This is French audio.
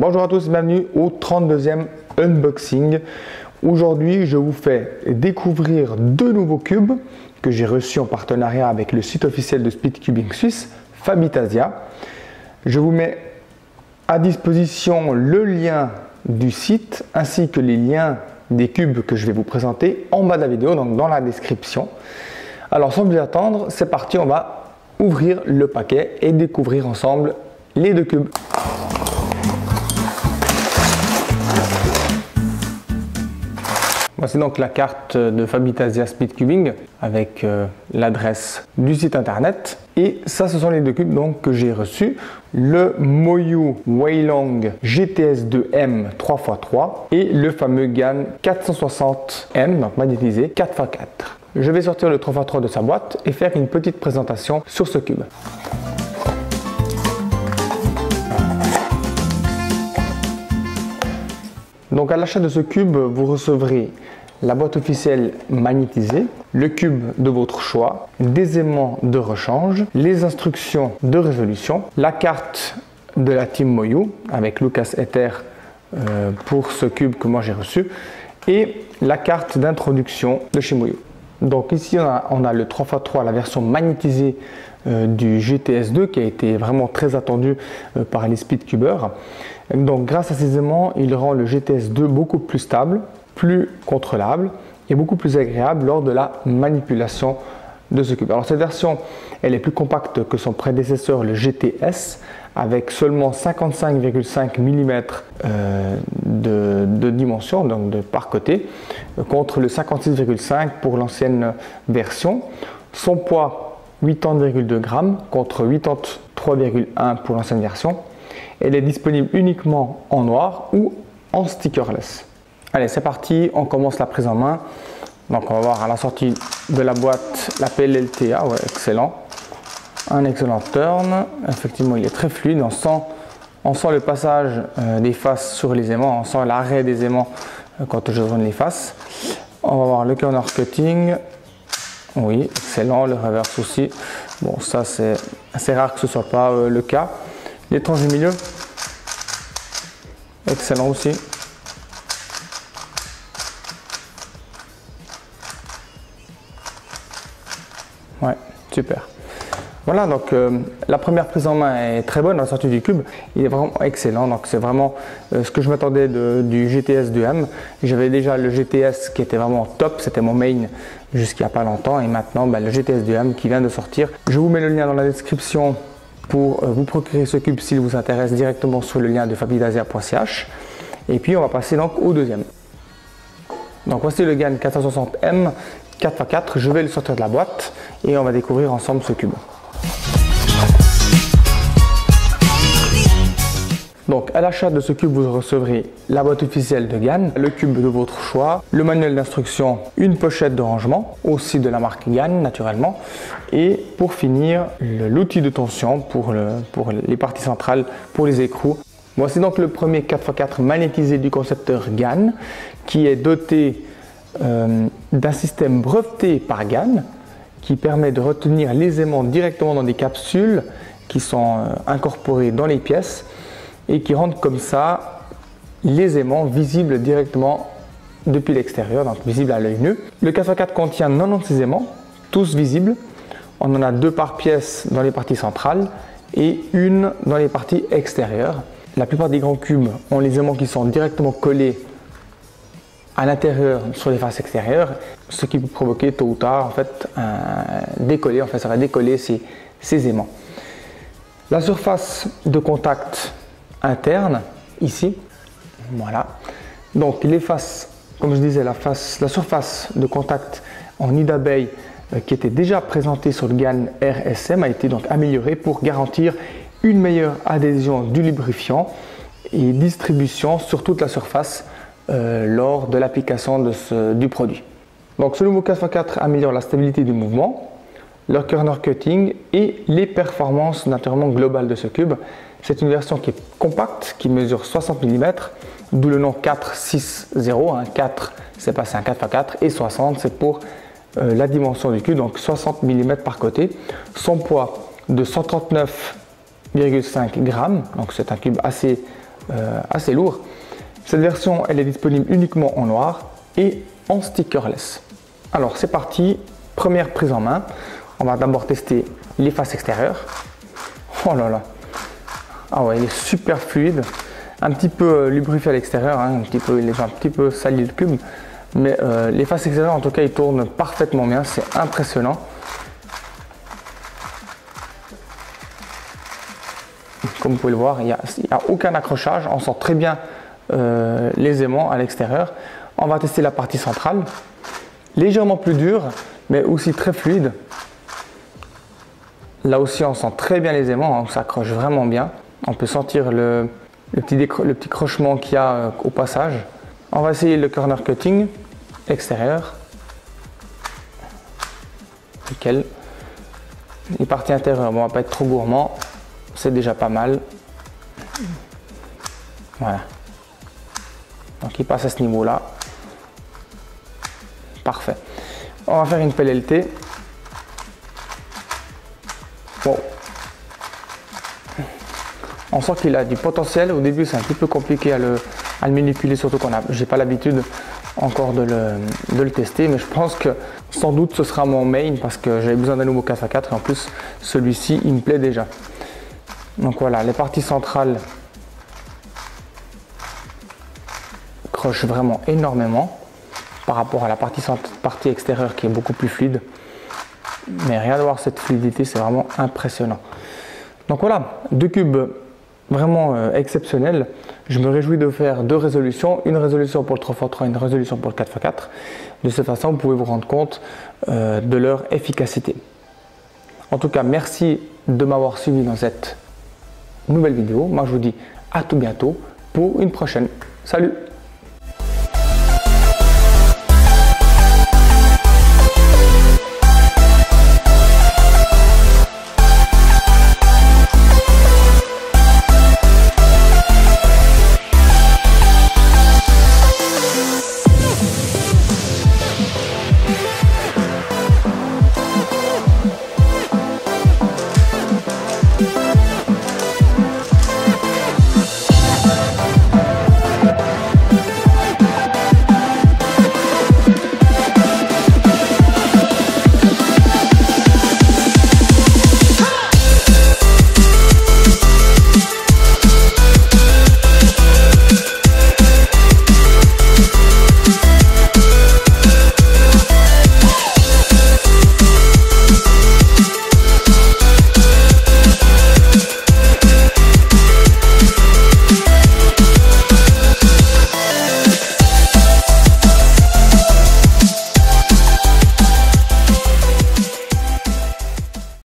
Bonjour à tous, bienvenue au 32e unboxing. Aujourd'hui, je vous fais découvrir deux nouveaux cubes que j'ai reçus en partenariat avec le site officiel de Speedcubing Suisse, Fabitasia. Je vous mets à disposition le lien du site ainsi que les liens des cubes que je vais vous présenter en bas de la vidéo, donc dans la description. Alors sans plus attendre, c'est parti, on va ouvrir le paquet et découvrir ensemble les deux cubes. Voici donc la carte de Fabitasia Speedcubing avec l'adresse du site internet. Et ça, ce sont les deux cubes donc, que j'ai reçus. Le Moyu Weilong GTS2M 3x3 et le fameux GAN 460M, donc magnétisé 4x4. Je vais sortir le 3x3 de sa boîte et faire une petite présentation sur ce cube. Donc à l'achat de ce cube, vous recevrez la boîte officielle magnétisée, le cube de votre choix, des aimants de rechange, les instructions de résolution, la carte de la team Moyu avec Lucas Ether pour ce cube que moi j'ai reçu et la carte d'introduction de chez Moyu. Donc ici on a le 3x3, la version magnétisée du GTS2 qui a été vraiment très attendu par les speedcubers. Donc grâce à ces aimants, il rend le GTS2 beaucoup plus stable, plus contrôlable et beaucoup plus agréable lors de la manipulation de ce cube. Alors cette version, elle est plus compacte que son prédécesseur le GTS avec seulement 55,5 mm de dimension, donc de par côté, contre le 56,5 pour l'ancienne version. Son poids 80,2 g contre 83,1 pour l'ancienne version. Elle est disponible uniquement en noir ou en stickerless. Allez, c'est parti, on commence la prise en main. Donc on va voir à la sortie de la boîte la PLLTA, ouais, excellent. Un excellent turn, effectivement il est très fluide, on sent le passage des faces sur les aimants, on sent l'arrêt des aimants quand je tourne les faces. On va voir le corner cutting, oui, excellent, le reverse aussi. Bon, ça c'est assez rare que ce ne soit pas le cas. Les tranches du milieu, excellent aussi. Ouais, super. Voilà, donc la première prise en main est très bonne, la sortie du cube, il est vraiment excellent. Donc c'est vraiment ce que je m'attendais du GTS2M. J'avais déjà le GTS qui était vraiment top, c'était mon main jusqu'il n'y a pas longtemps. Et maintenant, le GTS2M qui vient de sortir. Je vous mets le lien dans la description pour vous procurer ce cube s'il vous intéresse directement sur le lien de fabitasia.ch. Et puis on va passer donc au deuxième. Donc voici le GAN 460M 4x4, je vais le sortir de la boîte et on va découvrir ensemble ce cube. Donc à l'achat de ce cube, vous recevrez la boîte officielle de GAN, le cube de votre choix, le manuel d'instruction, une pochette de rangement, aussi de la marque GAN naturellement, et pour finir, l'outil de tension pour les parties centrales, pour les écrous. Voici donc le premier 4x4 magnétisé du concepteur GAN qui est doté d'un système breveté par GAN qui permet de retenir les aimants directement dans des capsules qui sont incorporées dans les pièces et qui rendent comme ça les aimants visibles directement depuis l'extérieur, donc visibles à l'œil nu. Le 4x4 contient 96 aimants, tous visibles. On en a 2 par pièce dans les parties centrales et une dans les parties extérieures. La plupart des grands cubes ont les aimants qui sont directement collés à l'intérieur sur les faces extérieures, ce qui peut provoquer tôt ou tard en fait décoller, ça va décoller ces aimants. La surface de contact interne ici, voilà. Donc les faces, comme je disais, la surface de contact en nid d'abeille qui était déjà présentée sur le GAN RSM a été donc améliorée pour garantir une meilleure adhésion du lubrifiant et distribution sur toute la surface lors de l'application du produit. Donc ce nouveau 4x4 améliore la stabilité du mouvement, le corner cutting et les performances naturellement globales de ce cube. C'est une version qui est compacte, qui mesure 60 mm, d'où le nom 460. 4 c'est passé un 4x4 et 60 c'est pour la dimension du cube, donc 60 mm par côté. Son poids de 139,5 grammes, donc c'est un cube assez assez lourd. Cette version, elle est disponible uniquement en noir et en stickerless. Alors c'est parti, première prise en main. On va d'abord tester les faces extérieures. Oh là là, ah ouais, il est super fluide, un petit peu lubrifié à l'extérieur, hein, il est un petit peu sali le cube, mais les faces extérieures en tout cas ils tournent parfaitement bien, c'est impressionnant. Comme vous pouvez le voir, il n'y a aucun accrochage, on sort très bien les aimants à l'extérieur. On va tester la partie centrale, légèrement plus dure, mais aussi très fluide. Là aussi, on sent très bien les aimants, on s'accroche vraiment bien. On peut sentir le petit crochement qu'il y a au passage. On va essayer le corner cutting extérieur. Nickel. Les parties intérieures, bon, on va pas être trop gourmand, c'est déjà pas mal. Voilà. Donc il passe à ce niveau-là. Parfait. On va faire une pelle LT. Bon. On sent qu'il a du potentiel. Au début, c'est un petit peu compliqué à le manipuler, surtout qu'on j'ai pas l'habitude encore de le tester, mais je pense que sans doute ce sera mon main parce que j'avais besoin d'un nouveau 4x4 et en plus celui-ci il me plaît déjà. Donc voilà, les parties centrales crochent vraiment énormément par rapport à la partie extérieure qui est beaucoup plus fluide. Mais rien à voir, cette fluidité, c'est vraiment impressionnant. Donc voilà, deux cubes vraiment exceptionnels. Je me réjouis de faire deux résolutions, une résolution pour le 3x3 et une résolution pour le 4x4. De cette façon, vous pouvez vous rendre compte de leur efficacité. En tout cas, merci de m'avoir suivi dans cette nouvelle vidéo. Moi, je vous dis à tout bientôt pour une prochaine. Salut!